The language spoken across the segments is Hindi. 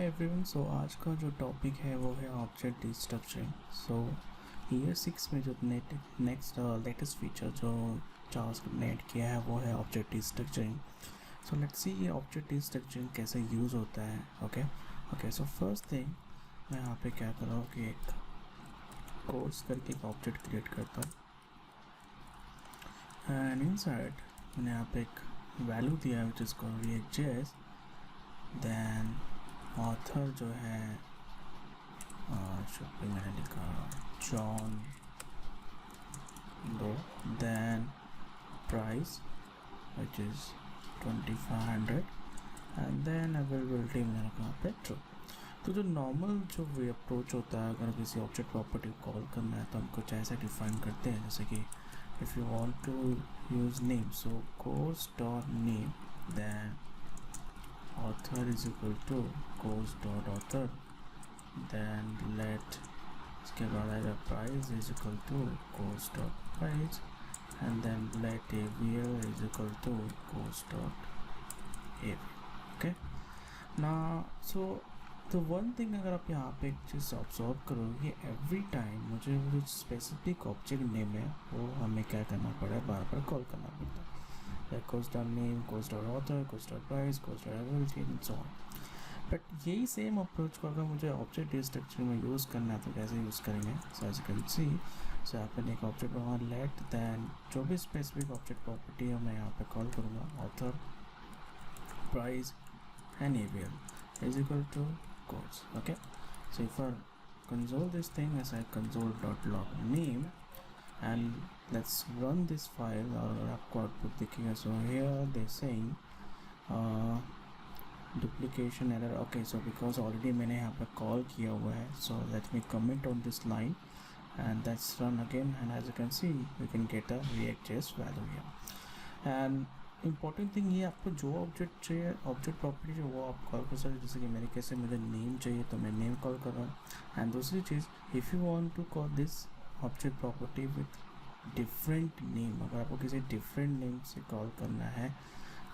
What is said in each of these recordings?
Hi everyone. सो आज का जो टॉपिक है वो है ऑब्जेक्ट डिस्ट्रक्चरिंग। सो ईयर 6 में जो नेक्स्ट लेटेस्ट फीचर जो जावास्क्रिप्ट ने ऐड किया है वो है ऑब्जेक्ट डिस्ट्रक्चरिंग। सो लेट्स सी ये ऑब्जेक्ट डिस्ट्रक्चरिंग कैसे यूज़ होता है। ओके सो फर्स्ट थिंग मैं यहाँ पे क्या कर रहा हूँ कि एक कोर्स करके एक ऑब्जेक्ट क्रिएट करता हूँ एंड इनसाइड मैंने यहाँ पे एक वैल्यू दिया है which is called react.js। Then author जो है शुड भी मैंने लिखा John Doe. Then price which is 2500 and then availability मैंने रखा पे ट्रू। तो जो नॉर्मल जो वे अप्रोच होता है अगर किसी ऑब्जेक्ट प्रॉपर्टी को कॉल करना है तो हम कुछ ऐसा डिफाइन करते हैं जैसे कि if you want to use name so course dot name then author is equal to course dot author then let इसके बाद आएगा price is equal to course dot price and then let AVL is equal to course dot AVL। okay now so the one thing अगर आप यहाँ पे एक चीज़ ऑब्जर्व करोगे एवरी टाइम मुझे जो स्पेसिफिक ऑब्जेक्ट नेम है वो हमें क्या करना पड़ा है, बार बार कॉल करना पड़ता है course dot name, course dot author, course dot price, course dot availability and so on। But यही सेम अप्रोच को अगर मुझे ऑब्जेक्ट डिस्ट्रक्चर में यूज़ करना है तो कैसे यूज़ करेंगे। So as you can see so यहाँ पे एक ऑब्जेक्ट वहाँ लेट देन जो भी स्पेसिफिक ऑब्जेक्ट प्रॉपर्टी है मैं यहाँ पे कॉल करूँगा author price and AVL is equal to course. Okay so if I console this thing as I console dot log name and let's run this file और आपको आउटपुट दिखेगा। सो here they saying duplication error। okay so because already मैंने यहाँ पे कॉल किया हुआ है so let me comment on this line and let's run again and as you can see we can get a react.js value here। and important thing ये आपको जो ऑब्जेक्ट चाहिए ऑब्जेक्ट प्रॉपर्टी जो वो आप कॉल कर सकते हैं। जैसे कि मेरे केस से मुझे नेम चाहिए तो मैं नेम कॉल कर रहा हूँ। एंड दूसरी चीज़ if you want to call this object property with different name, अगर आपको किसी डिफरेंट नेम से कॉल करना है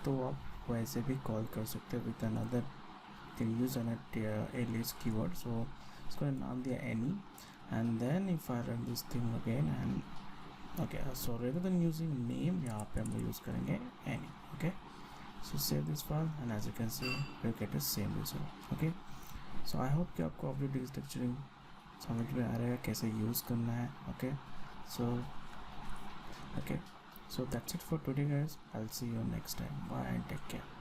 तो आप वैसे भी कॉल कर सकते हैं with another can use alias keyword. So इसको नाम दिया any and then if I run this thing again and okay so rather than using name यहाँ पे हम लोग यूज़ करेंगे any. Okay so save this file and as you can see we get the same result. Okay so I hope कि आपको ऑब्जेक्ट डिस्ट्रक्चरिंग समझ में आ रहा है कैसे यूज़ करना है। Okay so that's it for today guys। I'll see you next time। Bye and take care।